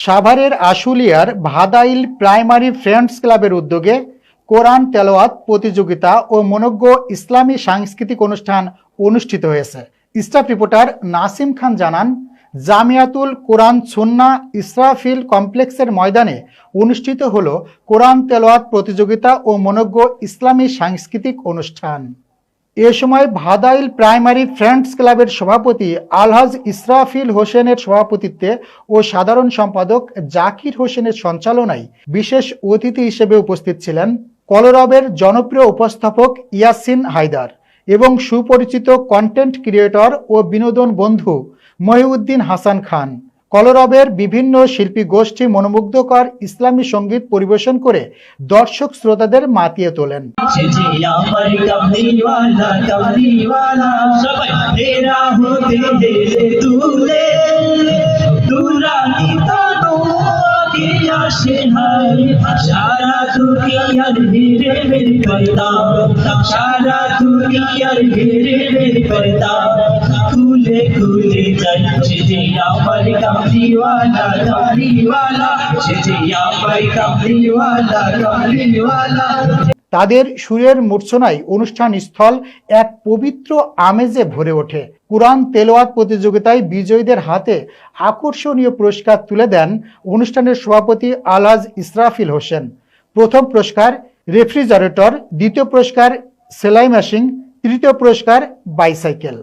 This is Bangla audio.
সাভারের আশুলিয়ার ভাদাইল প্রাইমারি ফ্রেন্ডস ক্লাবের উদ্যোগে কোরআন তেলাওয়াত প্রতিযোগিতা ও মনোজ্ঞ ইসলামী সাংস্কৃতিক অনুষ্ঠান অনুষ্ঠিত হয়েছে। স্টাফ রিপোর্টার নাসিম খান জানান, জামিয়াতুল কোরআন সুন্নাহ ইসরাফিল কমপ্লেক্সের ময়দানে অনুষ্ঠিত হলো কোরআন তেলাওয়াত প্রতিযোগিতা ও মনোজ্ঞ ইসলামী সাংস্কৃতিক অনুষ্ঠান। এ সময় ভাদাইল প্রাইমারি ফ্রেন্ডস ক্লাবের সভাপতি আলহাজ ইসরাফিল হোসেনের সভাপতিত্বে ও সাধারণ সম্পাদক জাকির হোসেনের সঞ্চালনায় বিশেষ অতিথি হিসেবে উপস্থিত ছিলেন কলরবের জনপ্রিয় উপস্থাপক ইয়াসিন হায়দার এবং সুপরিচিত কন্টেন্ট ক্রিয়েটর ও বিনোদন বন্ধু মহিউদ্দিন হাসান খান। কলরবের বিভিন্ন শিল্পী গোষ্ঠী মনোমুগ্ধকর ইসলামী সঙ্গীত পরিবেশন করে দর্শক শ্রোতাদের মাতিয়ে তোলেন। সারা দুনিয়ার ভিড়ে বের করতা, সারা দুনিয়ার ভিড়ে বের করতা, খুলে খুলে যাই যে আমার কামলিওয়ালা কামলিওয়ালা, যে আমার কামলিওয়ালা কামলিওয়ালা। তাদের সুরের মূর্ছনায় অনুষ্ঠান স্থল এক পবিত্র আমেজে ভরে ওঠে। কুরআন তেলাওয়াত প্রতিযোগিতায় বিজয়ীদের হাতে আকর্ষণীয় পুরস্কার তুলে দেন অনুষ্ঠানের সভাপতি আলহাজ ইসরাফিল হোসেন। প্রথম পুরস্কার রেফ্রিজারেটর, দ্বিতীয় পুরস্কার সেলাই মেশিন, তৃতীয় পুরস্কার বাইসাইকেল।